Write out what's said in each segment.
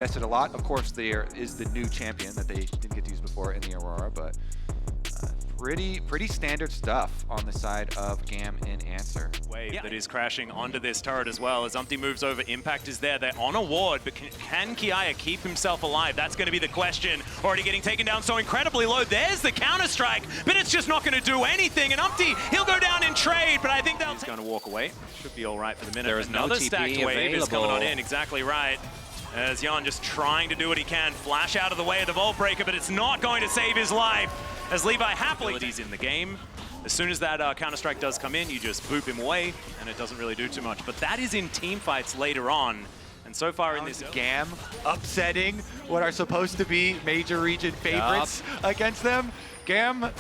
Invested a lot. Of course, there is the new champion that they didn't get to use before in the Aurora, but pretty standard stuff on the side of GAM in answer. Wave that is crashing onto this turret as well. As Umpty moves over, Impact is there. They're on a ward, but can Kiaya keep himself alive? That's going to be the question. Already getting taken down so incredibly low. There's the counter-strike, but it's just not going to do anything. And Umpty, he'll go down in trade, but I think he's going to walk away. Should be all right for the minute. There is Another no TP stacked wave is coming on available. in. Exactly right. As Jan just trying to do what he can. Flash out of the way of the Vault Breaker, but it's not going to save his life. As Levi happily is in the game. As soon as that counter-strike does come in, you just boop him away, and it doesn't really do too much. But that is in team fights later on. And so far in this GAM upsetting what are supposed to be major region favorites against them. GAM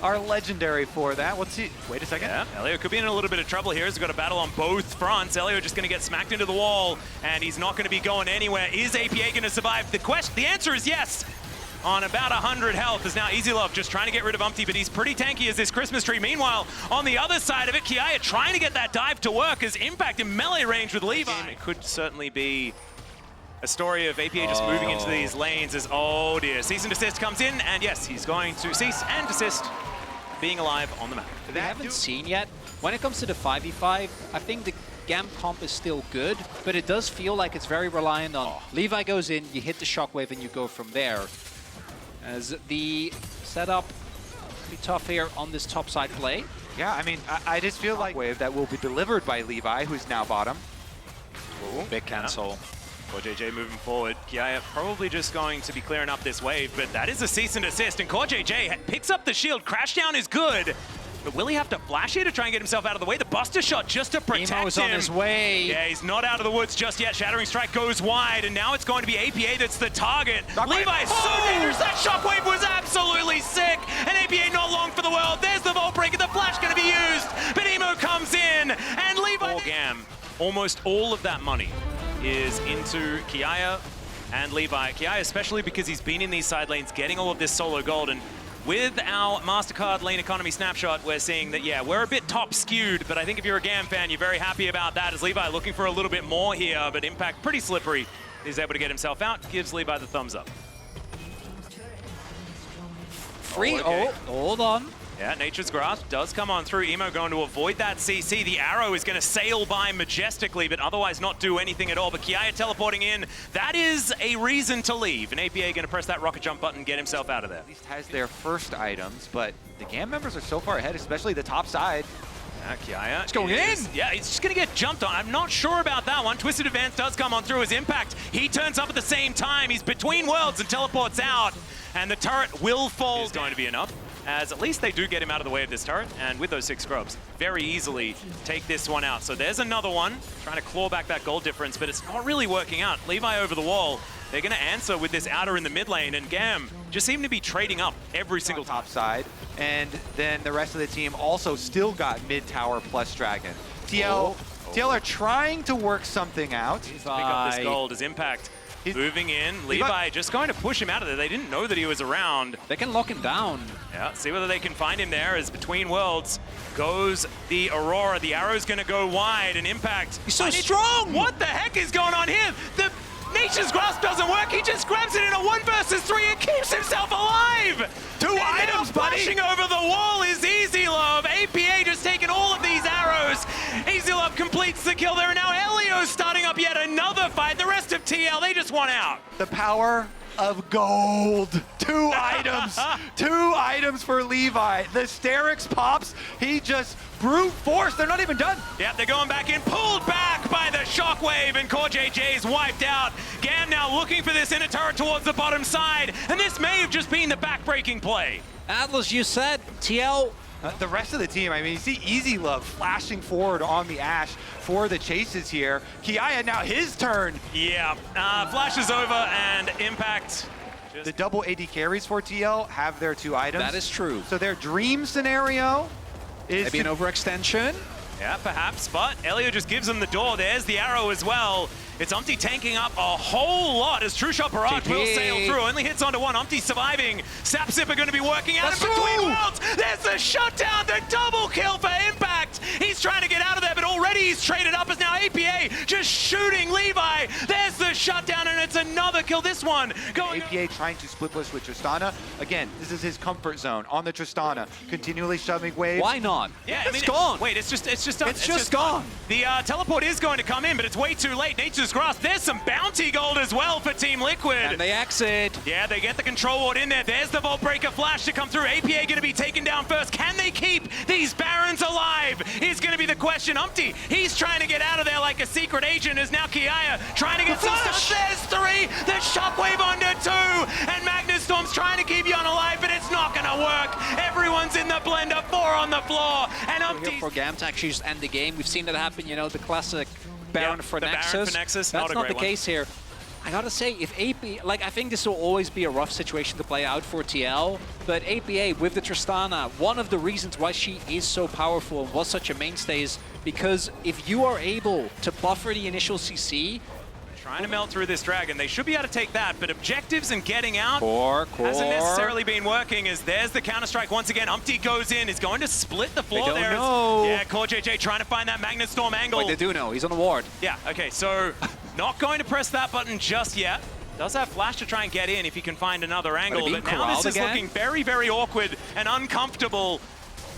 are legendary for that. Let's see. Wait a second. Yeah, Elio could be in a little bit of trouble here. He's got a battle on both fronts. Elio just going to get smacked into the wall, and he's not going to be going anywhere. Is APA going to survive? The answer is yes. On about 100 health is now Easy Love just trying to get rid of Umpty, but he's pretty tanky as this Christmas tree. Meanwhile, on the other side of it, Kiaya trying to get that dive to work as Impact in melee range with Levi. It could certainly be a story of APA just moving into these lanes as, oh dear, cease and desist comes in, and yes, he's going to cease and desist being alive on the map. We haven't seen yet. When it comes to the 5v5, I think the GAM comp is still good, but it does feel like it's very reliant on Levi goes in, you hit the shockwave, and you go from there. As the setup be tough here on this top side play. Yeah, I mean, I just feel like wave that will be delivered by Levi, who's now bottom. Ooh, big cancel. CoreJJ moving forward. Kiaya probably just going to be clearing up this wave, but that is a cease and desist, and CoreJJ picks up the shield. Crash down is good, but will he have to flash here to try and get himself out of the way? The Buster Shot just to protect Emo's him. on his way. Yeah, he's not out of the woods just yet. Shattering Strike goes wide, and now it's going to be APA that's the target. Levi is so dangerous. That shockwave was absolutely sick, and APA not long for the world. There's the Vault Breaker. The flash going to be used, but Emo comes in, and Levi... GAM, almost all of that money is into Kiaya and Levi. Kiaya especially because he's been in these side lanes getting all of this solo gold, and with our MasterCard lane economy snapshot, we're seeing that, yeah, we're a bit top skewed, but I think if you're a GAM fan, you're very happy about that, as Levi looking for a little bit more here, but Impact pretty slippery. He's able to get himself out, gives Levi the thumbs up. Free, hold on. Yeah, Nature's Grasp does come on through. Emo going to avoid that CC. The arrow is going to sail by majestically, but otherwise not do anything at all. But Kiaya teleporting in, that is a reason to leave. And APA going to press that rocket jump button, get himself out of there. At least has their first items, but the GAM members are so far ahead, especially the top side. Kiaya is going in. Yeah, he's just going to get jumped on. I'm not sure about that one. Twisted Advance does come on through as Impact. He turns up at the same time. He's between worlds and teleports out. And the turret will fall. Is going to be enough, as at least they do get him out of the way of this turret, and with those 6 scrubs, very easily take this one out. So there's another one, trying to claw back that gold difference, but it's not really working out. Levi over the wall. They're going to answer with this outer in the mid lane, and GAM just seem to be trading up every single top side. And then the rest of the team also still got mid tower plus dragon. TL are trying to work something out. Pick up this gold as Impact. Moving in, Levi just going to push him out of there. They didn't know that he was around. They can lock him down. Yeah, see whether they can find him there as between worlds goes the Aurora. The arrow's going to go wide, and Impact. He's so strong! What the heck is going on here? The Nature's Grasp doesn't work. He just grabs it in a 1 versus 3 and keeps himself alive. 2 items, buddy. Flashing over the wall is Easy Love. APA just taking all of these arrows. Easy Love completes the kill there, and now Elio's starting up yet another fight. The rest of TL, they just want out. The power of gold. 2 items. 2 items for Levi. The Sterix pops. He just brute force. They're not even done. Yep, they're going back in. Pulled back by the shockwave, and CoreJJ's wiped out. GAM now looking for this inner turret towards the bottom side, and this may have just been the back-breaking play. Atlas, you said TL. The rest of the team, I mean, you see Easy Love flashing forward on the Ash for the chases here. Kiaya, now his turn. Yeah, flash is over, and Impact. The double AD carries for TL have their 2 items. That is true. So their dream scenario is maybe an overextension. Yeah, perhaps, but Elio just gives him the door. There's the arrow as well. It's Umpty tanking up a whole lot as True Shot Barrage will sail through. Only hits onto 1. Umpty surviving. Sap Zipper going to be working out in between worlds. There's the shutdown, the double kill for Impact. He's He's trying to get out of there, but already he's traded up as now APA just shooting Levi. There's the shutdown, and it's another kill. This one going... APA trying to split push with Tristana. Again, this is his comfort zone on the Tristana. Continually shoving waves. Why not? Yeah, it's gone. Wait, it's just done. It's just gone. The teleport is going to come in, but it's way too late. Nature's Grasp. There's some bounty gold as well for Team Liquid. And they exit. Yeah, they get the control ward in there. There's the Vault Breaker flash to come through. APA going to be taken down first. Can they keep these Barons alive? Is going to be the question. Umpty, he's trying to get out of there like a secret agent. Is now Kiaya trying to get some stuff. There's 3. The Shockwave under 2. And Magnus Storm's trying to keep Yon alive, but it's not going to work. Everyone's in the blender. 4 on the floor. And Umpty for GAM to actually just end the game. We've seen that happen, you know, the classic Baron for Nexus. Baron for Nexus, That's not the one. case here. I gotta say, if AP, like, I think this will always be a rough situation to play out for TL, but APA with the Tristana, one of the reasons why she is so powerful and was such a mainstay is because if you are able to buffer the initial CC, trying to melt through this dragon. They should be able to take that, but objectives and getting out core. hasn't necessarily been working, as there's the counter-strike once again. Umpty goes in, is going to split the floor there. Yeah, Core JJ trying to find that Magnus Storm angle. Wait, they do know. He's on the ward. Yeah, okay, so not going to press that button just yet. Does have flash to try and get in if he can find another angle, but now this is looking very, very awkward and uncomfortable.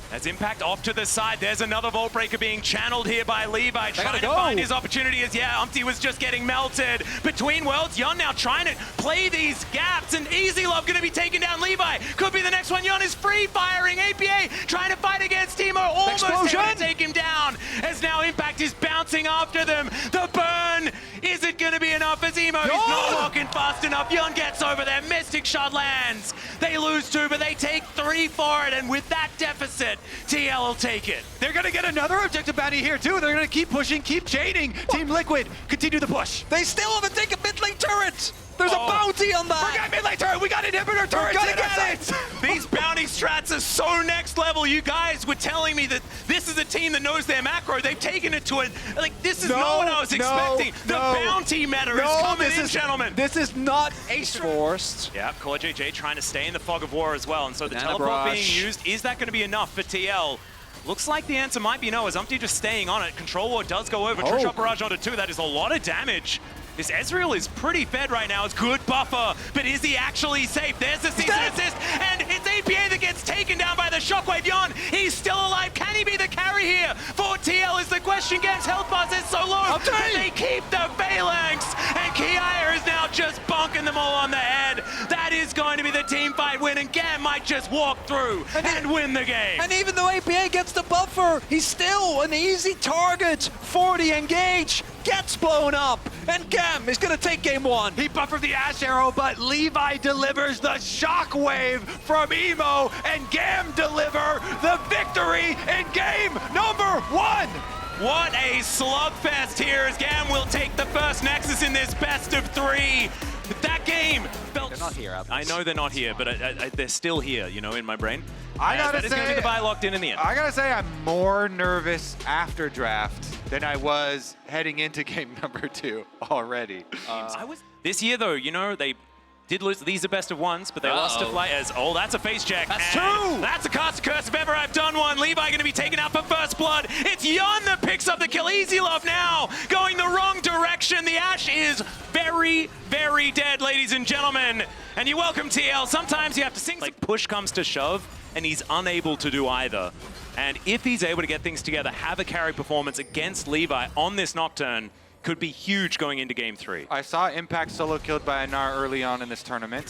As Impact off to the side, there's another Vault Breaker being channeled here by Levi, trying to find his opportunity as, yeah, Umpty was just getting melted. Between worlds, Yon now trying to play these gaps, and Easy Love going to be taking down Levi. Could be the next one. Yon is free firing. APA trying to fight against Timo, almost able to take him down, as now Impact is bouncing after them. The burn, is it going to be enough as Emo is not walking fast enough. Yon gets over there, Mystic Shot lands. They lose 2, but they take 3 for it, and with that deficit, TL will take it. They're going to get another objective bounty here, too. They're going to keep pushing, keep chaining. Team Liquid, continue the push. They still haven't taken mid lane turret. There's a bounty on that. Forget mid lane turret. We got inhibitor turret. We're gonna get it. These bounty strats are so next level. You guys were telling me that this is a team that knows their macro. They've taken it to it. Like, this is not what I was expecting. The bounty meta is coming in, gentlemen. This is not Ace forced. Yeah, Core JJ trying to stay in the fog of war as well. And so the teleport being used, is that going to be enough for TL? Looks like the answer might be no, as Umpty just staying on it. Control ward does go over. True Shot Barrage onto 2. That is a lot of damage. This Ezreal is pretty fed right now. It's good buffer, but is he actually safe? There's the season assist, and it's APA that gets taken down by the Shockwave. Yon, he's still alive. Can he be the carry here for TL is the question. Gam's health bar is so low, but they keep the Phalanx, and Kiaya is now just bonking them all on the head. That is going to be the team fight win, and Gam might just walk through and win the game. And even though APA gets the buffer, he's still an easy target for the engage. Gets blown up, and GAM is going to take game 1. He buffered the Ash Arrow, but Levi delivers the Shockwave from Emo, and GAM deliver the victory in game number 1. What a slugfest here, as GAM will take the first Nexus in this best of 3. That game felt... They're not here, I know they're not here, but they're still here, you know, in my brain. I gotta that is going to be the buy locked in the end. I gotta say, I'm more nervous after draft than I was heading into game number 2 already. This year, though, you know, they did lose. These are best of 1s, but they lost to Fly as, oh, that's a face check. That's 2! That's a cast curse if ever I've done one. Levi going to be taken out for first blood. It's Yon that picks up the kill. Easy Love now going the wrong direction. The Ashe is very, very dead, ladies and gentlemen. And you're welcome, TL. Sometimes you have to sing. Like, push comes to shove, and he's unable to do either. And if he's able to get things together, have a carry performance against Levi on this Nocturne, could be huge going into game 3. I saw Impact solo killed by Anar early on in this tournament.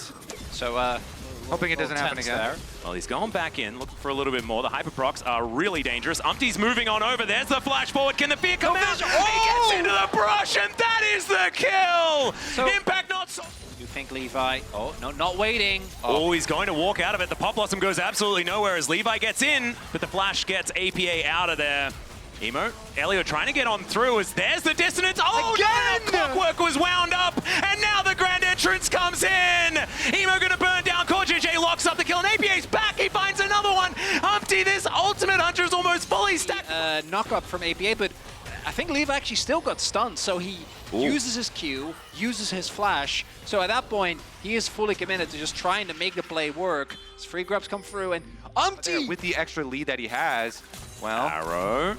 So, hoping it doesn't happen again. There. Well, he's going back in, looking for a little bit more. The Hyperprocs are really dangerous. Umpty's moving on over. There's the flash forward. Can the fear come out? He gets into the brush, and that is the kill! So, Impact not so... You think Levi? Oh, no, not waiting. Oh, he's going to walk out of it. The Pop Blossom goes absolutely nowhere as Levi gets in, but the flash gets APA out of there. Emo, Elio trying to get on through as there's the dissonance. Oh, again! No, Clockwork was wound up, and now the grand entrance comes in. Emo gonna burn down. Core JJ locks up the kill, and APA's back. He finds another one. Umpty, this ultimate hunter is almost fully stacked. Knock up from APA, but I think Levi actually still got stunned, so he uses his Q, uses his flash. So at that point, he is fully committed to just trying to make the play work. His free grabs come through, and Umpty! With the extra lead that he has, well... Arrow.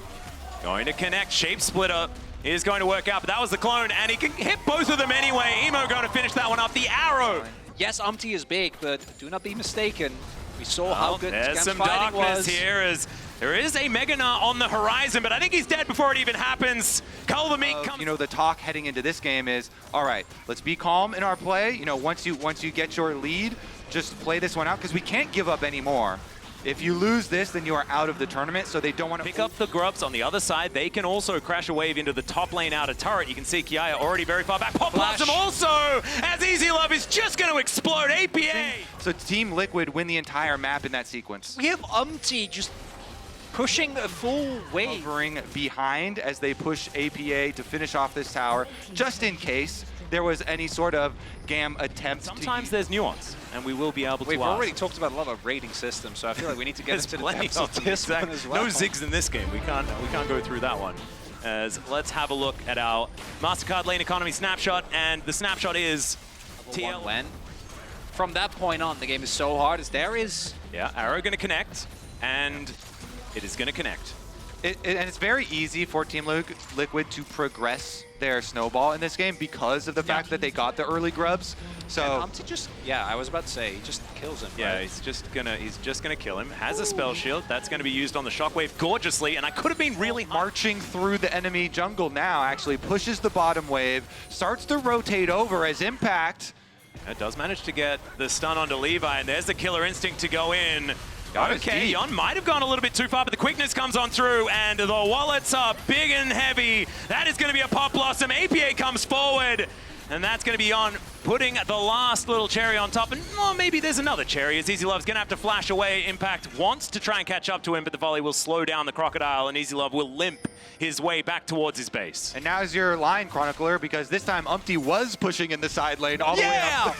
Going to connect. Shape Splitter is going to work out, but that was the clone, and he can hit both of them anyway. Emo going to finish that one off. The arrow. Yes, Umti is big, but do not be mistaken. We saw how good there's Gam's some fighting darkness was. here as there is a Megana on the horizon, but I think he's dead before it even happens. Cull the Meat comes. You know, the talk heading into this game is, all right, let's be calm in our play. You know, once you get your lead, just play this one out because we can't give up anymore. If you lose this, then you are out of the tournament, so they don't want to pick up the grubs on the other side. They can also crash a wave into the top lane outer turret. You can see Kiaya already very far back. Pop Blossom also, as Easy Love is just going to explode. APA. So Team Liquid win the entire map in that sequence. We have Umti just pushing a full wave. Covering behind as they push APA to finish off this tower, just in case there was any sort of GAM attempt. Sometimes there's nuance, and we will be able to We've already talked about a lot of rating systems, so I feel like we need to get into the depths of this one as well. No zigs in this game. We can't go through that one. As let's have a look at our MasterCard lane economy snapshot, and the snapshot is TL. When from that point on, the game is so hard as there is. Yeah, arrow going to connect, and it is going to connect. And it's very easy for Team Liquid to progress their snowball in this game because of the fact that they got the early grubs. So Umti just, yeah, I was about to say, he just kills him. Yeah, right? he's just gonna kill him. Has a spell shield that's gonna be used on the shockwave gorgeously, and I could have been really marching through the enemy jungle now. Actually pushes the bottom wave, starts to rotate over as Impact. It does manage to get the stun onto Levi, and there's the killer instinct to go in. Okay, Yon might have gone a little bit too far, but the quickness comes on through, and the wallets are big and heavy. That is going to be a Pop Blossom. APA comes forward, and that's going to be Yon putting the last little cherry on top. And maybe there's another cherry, as Easy Love's going to have to flash away. Impact wants to try and catch up to him, but the volley will slow down the Crocodile, and Easy Love will limp his way back towards his base. And now is your line, Chronicler, because this time Umti was pushing in the side lane all the way up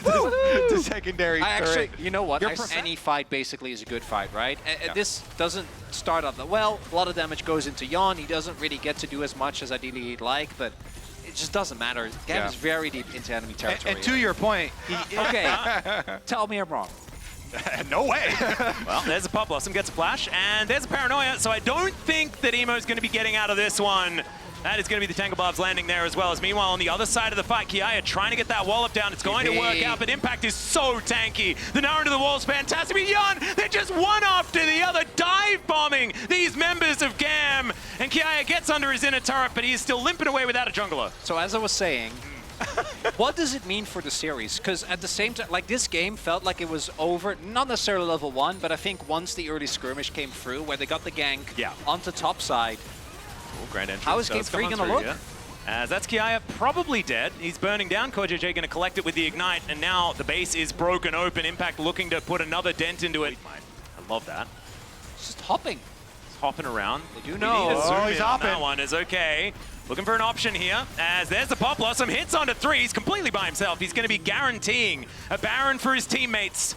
to secondary. Actually, you know what? Any fight basically is a good fight, right? Yeah. This doesn't start out that well. A lot of damage goes into Yon. He doesn't really get to do as much as ideally he'd like, but it just doesn't matter. GAM is very deep into enemy territory. And to your point, okay, tell me I'm wrong. No way. Well, there's a Pop Blossom, gets a flash, and there's a Paranoia, so I don't think that Emo's going to be getting out of this one. That is going to be the Tangle Barbs landing there as well. As meanwhile, on the other side of the fight, Kiaya trying to get that wall up down. It's going to work out, but Impact is so tanky. The Nara into the wall is fantastic. But Yon, they're just one after the other, dive bombing these members of GAM. And Kiaya gets under his inner turret, but he is still limping away without a jungler. So as I was saying, what does it mean for the series? Because at the same time, like this game felt like it was over, not necessarily level 1, but I think once the early skirmish came through, where they got the gank onto top side. Grand entrance. How is Game 3 going to look? As that's Kiaya probably dead. He's burning down. KazaLoLLCShighlights going to collect it with the Ignite, and now the base is broken open. Impact looking to put another dent into it. I love that. It's just hopping. He's hopping around. They do know. He's hopping. That one is okay. Looking for an option here, as there's the Pop Blossom, hits onto 3. He's completely by himself. He's going to be guaranteeing a Baron for his teammates.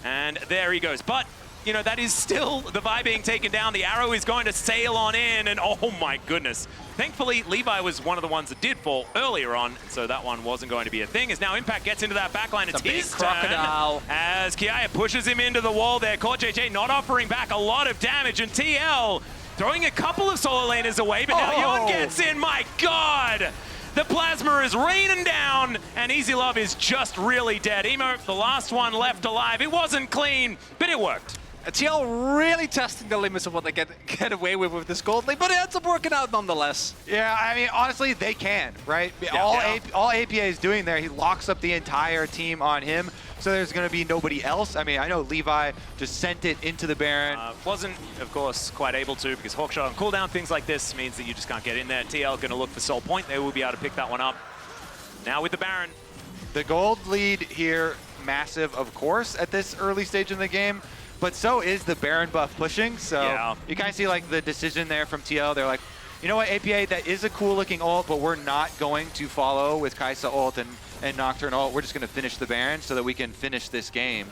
And there he goes. But, you know, that is still the vibe being taken down. The arrow is going to sail on in, and oh my goodness. Thankfully, Levi was one of the ones that did fall earlier on, so that one wasn't going to be a thing. As now Impact gets into that backline, it's his Crocodile. turn. As Kiaya pushes him into the wall there. KazaLoLLCShighlights not offering back a lot of damage, and TL throwing a couple of solo laners away, but now Yon gets in. My God! The plasma is raining down, and Easy Love is just really dead. Emo, the last one left alive. It wasn't clean, but it worked. TL really testing the limits of what they get away with this gold lane, but it ends up working out nonetheless. Yeah, I mean, honestly, they can, right? All APA is doing there, he locks up the entire team on him, so there's going to be nobody else. I mean, I know Levi just sent it into the Baron. Wasn't, of course, quite able to, because Hawkshot on cooldown, things like this means that you just can't get in there. TL going to look for Soul Point. They will be able to pick that one up. Now with the Baron. The gold lead here, massive, of course, at this early stage in the game. But so is the Baron buff pushing, so you kind of see like the decision there from TL. They're like, you know what, APA, that is a cool looking ult, but we're not going to follow with Kai'Sa ult and Nocturne ult. We're just going to finish the Baron so that we can finish this game.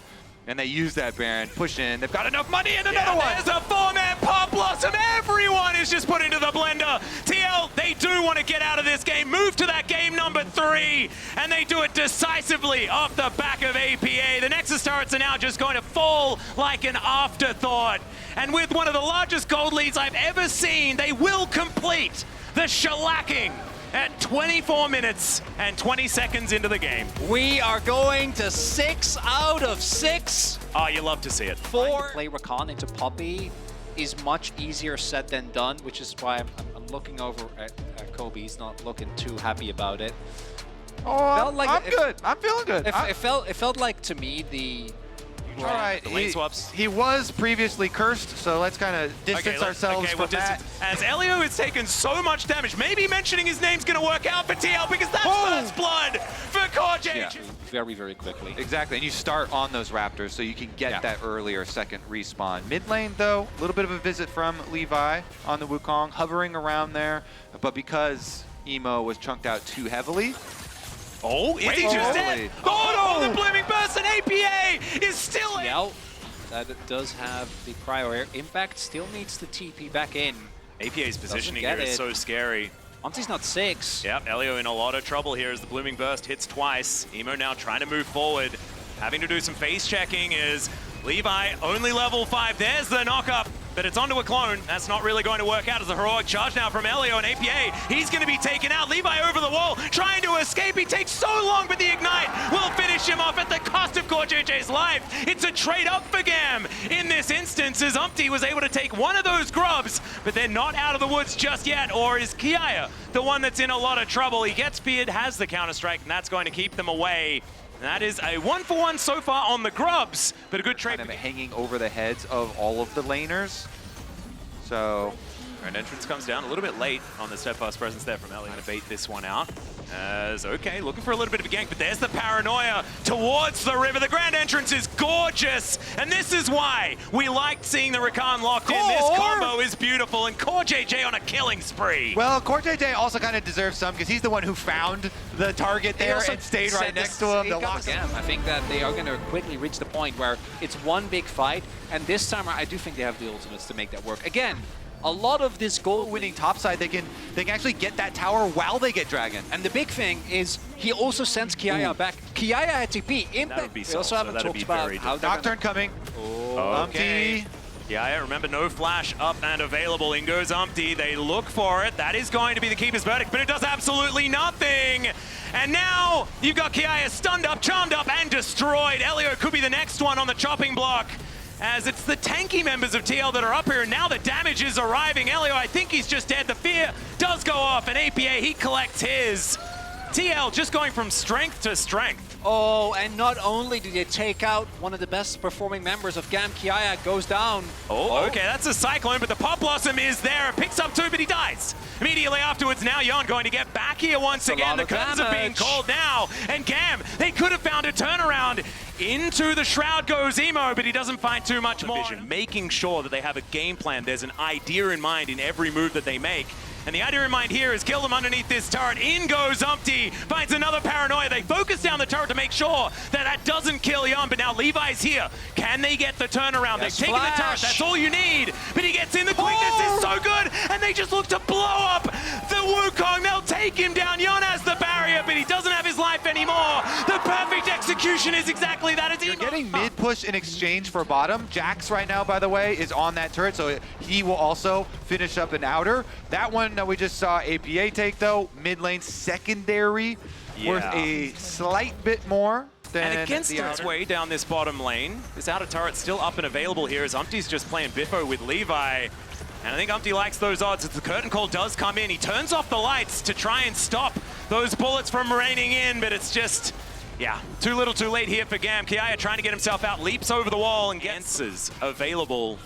And they use that Baron, push in. They've got enough money and another one. There's a 4-man Pop Blossom. Everyone is just put into the blender. TL TL, they do want to get out of this game, move to that game number 3, and they do it decisively off the back of APA. The Nexus turrets are now just going to fall like an afterthought. And with one of the largest gold leads I've ever seen, they will complete the shellacking at 24 minutes and 20 seconds into the game. We are going to 6 out of 6. Oh, you love to see it. Play Rakan into Poppy is much easier said than done, which is why I'm looking over at Kobe. He's not looking too happy about it. Oh, I'm good. I'm feeling good. It felt like, to me, the all right, the lane swaps. He was previously cursed, so let's kind of distance ourselves from that. As Elio has taken so much damage, maybe mentioning his name's going to work out for TL because that's first blood for KazaLoLLCShighlights. Yeah, very, very quickly. Exactly, and you start on those Raptors, so you can get that earlier second respawn. Mid lane, though, a little bit of a visit from Levi on the Wukong, hovering around there, but because Emo was chunked out too heavily. Oh, is he just dead? Oh no, the Blooming Burst, and APA is still in. Yeah, that does have the prior impact, still needs the TP back in. APA's positioning here is so scary. Monty's not 6. Yep, Elio in a lot of trouble here as the Blooming Burst hits twice. Emo now trying to move forward, having to do some face checking is Levi, only level 5. There's the knock-up, but it's onto a clone. That's not really going to work out as a heroic charge now from Elio and APA. He's going to be taken out. Levi over the wall, trying to escape. He takes so long, but the Ignite will finish him off at the cost of KazaLoLLCS's life. It's a trade-up for GAM in this instance, as Umpty was able to take one of those grubs, but they're not out of the woods just yet. Or is Kiaya the one that's in a lot of trouble? He gets feared, has the counter-strike, and that's going to keep them away. That is a 1-for-1 so far on the grubs, but a good trade. Kind of hanging over the heads of all of the laners. So, and entrance comes down a little bit late on the steadfast presence there from Ellie. Trying to bait this one out. As, okay, looking for a little bit of a gank, but there's the paranoia towards the river. The grand entrance is gorgeous, and this is why we liked seeing the Rakan locked in. This combo is beautiful, and KazaLoLLCS on a killing spree. Well, KazaLoLLCS also kind of deserves some because he's the one who found the target there and stayed right next to him to lock him. I think that they are going to quickly reach the point where it's one big fight, and this time I do think they have the ultimates to make that work. Again, a lot of this goal-winning topside, they can actually get that tower while they get Dragon. And the big thing is he also sends Kiaya back. Kiaya had TP. Impact. We also haven't talked about how Nocturne coming. Oh, okay. Kiaya, remember, no flash up and available. In goes Umpty. They look for it. That is going to be the Keeper's verdict, but it does absolutely nothing. And now you've got Kiaya stunned up, charmed up, and destroyed. Elio could be the next one on the chopping block, as it's the tanky members of TL that are up here, and now the damage is arriving. Elio, I think he's just dead. The fear does go off, and APA, he collects his. TL just going from strength to strength. Oh, and not only do they take out one of the best performing members of GAM, Kiaya goes down. Oh, okay, that's a Cyclone, but the Pop Blossom is there. Picks up 2, but he dies. Immediately afterwards, now Yon going to get back here once again. The curtains are being called now, and GAM, they could have found a turnaround. Into the Shroud goes Emo, but he doesn't find too much more. Making sure that they have a game plan. There's an idea in mind in every move that they make. And the idea in mind here is kill them underneath this turret. In goes Umpty, finds another paranoia. They focus down the turret to make sure that that doesn't kill Yon, but now Levi's here. Can they get the turnaround? Yes, they've taken the turret, that's all you need. But he gets in, the quickness is so good, and they just look to blow up the Wukong. They'll take him down. Yon has the barrier, but he doesn't have his life anymore. The perfect execution is exactly that. You're getting mid push in exchange for bottom. Jax right now, by the way, is on that turret, so he will also finish up an outer. That one that we just saw APA take, though, mid lane secondary, worth a slight bit more than and against its way down this bottom lane. This outer turret's still up and available here as Umpty's just playing Biffo with Levi. And I think Umpty likes those odds as the curtain call does come in. He turns off the lights to try and stop those bullets from raining in, but it's just, yeah, too little too late here for GAM. Kiaya trying to get himself out, leaps over the wall and gets available.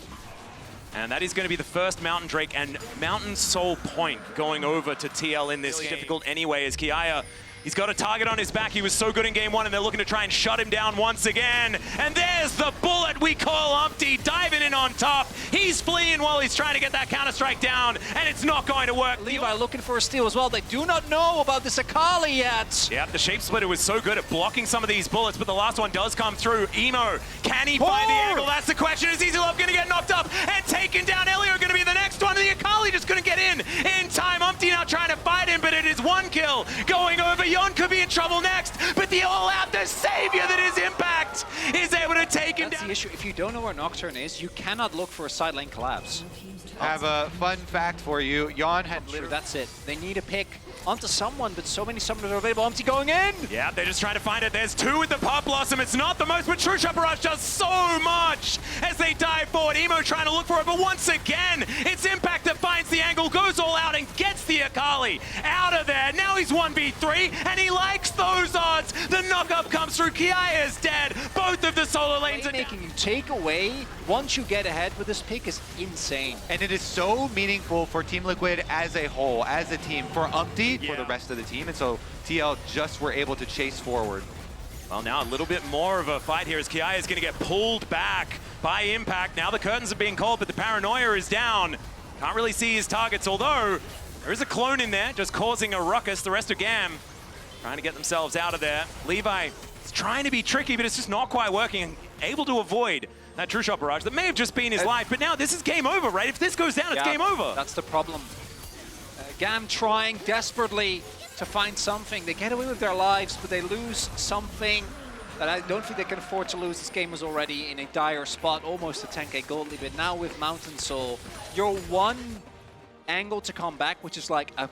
And that is going to be the first Mountain Drake and Mountain Soul point going over to TL in this game. Difficult anyway, as Kiaya He's got a target on his back. He was so good in game one, and they're looking to try and shut him down once again. And there's the bullet we call Umpty diving in on top. He's fleeing while he's trying to get that counter-strike down, and it's not going to work. Levi looking for a steal as well. They do not know about this Akali yet. Yeah, the Shape Splitter was so good at blocking some of these bullets, but the last one does come through. Emo, can he find the angle? That's the question. Is EasyLove going to get knocked up and taken down? Elio going to be the next one. The Akali just couldn't get in time. Umpty now trying to fight him, but it is one kill going over. Yon could be in trouble next, but the all-out, the savior that is Impact, is able to take him down. That's the issue. If you don't know where Nocturne is, you cannot look for a side lane collapse. I have a fun fact for you. Yon had Sure, that's it. They need a pick onto someone, but so many summoners are available. Umpty going in! Yeah, they're just trying to find it. There's two with the Pop Blossom. It's not the most, but True Shot Barrage does so much as they dive forward. Emo trying to look for it, but once again, it's Impact that finds the angle, goes all out, and gets the Akali out of there. Now he's 1v3, and he likes those odds. The knock-up comes through. Kiaya is dead. Both of the solo lanes are down. Making you take away once you get ahead with this pick is insane. And it is so meaningful for Team Liquid as a whole, as a team, for Umpty, for the rest of the team, and so TL just were able to chase forward. Well, now a little bit more of a fight here as Kiaya is going to get pulled back by Impact. Now the curtains are being called, but the Paranoia is down. Can't really see his targets, although there is a clone in there, just causing a ruckus. The rest of GAM trying to get themselves out of there. Levi is trying to be tricky, but it's just not quite working. Able to avoid that True Shot Barrage that may have just been his life, but now this is game over, right? If this goes down, it's game over. That's the problem. GAM trying desperately to find something. They get away with their lives, but they lose something that I don't think they can afford to lose. This game was already in a dire spot, almost a 10k gold lead, but now with Mountain Soul, your one angle to come back, which is like a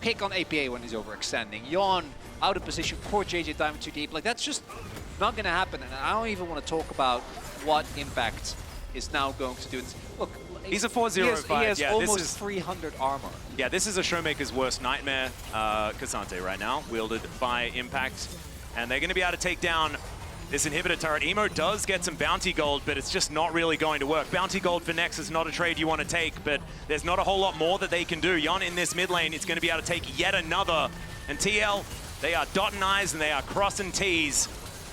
pick on APA when he's overextending. Yon out of position, poor JJ diving too deep. Like, that's just not gonna happen, and I don't even want to talk about what Impact is now going to do. Look, he's a 4-0-5. He has yeah, almost this is 300 armor. Yeah, this is a Showmaker's worst nightmare, Cassante right now, wielded by Impact. And they're going to be able to take down this inhibitor turret. Emo does get some bounty gold, but it's just not really going to work. Bounty gold for Nex is not a trade you want to take, but there's not a whole lot more that they can do. Yon in this mid lane is going to be able to take yet another. And TL, they are dotting I's and they are crossing T's,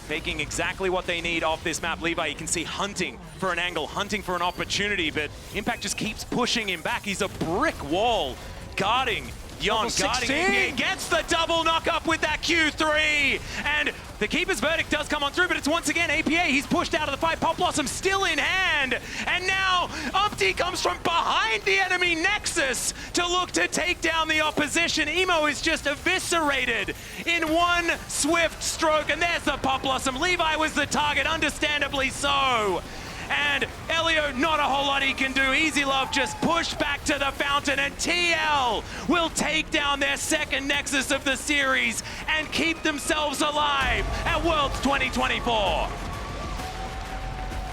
taking exactly what they need off this map. Levi, you can see hunting for an angle, hunting for an opportunity, but Impact just keeps pushing him back. He's a brick wall guarding Yon, guarding APA, gets the double knock up with that Q3, and the Keeper's Verdict does come on through, but it's once again APA. He's pushed out of the fight. Pop Blossom still in hand, and now Umpty comes from behind the enemy Nexus to look to take down the opposition. Emo is just eviscerated in one swift stroke, and there's the Pop Blossom. Levi was the target, understandably so. And Elio, not a whole lot he can do. EasyLove just pushed back to the fountain, and TL will take down their second Nexus of the series and keep themselves alive at Worlds 2024.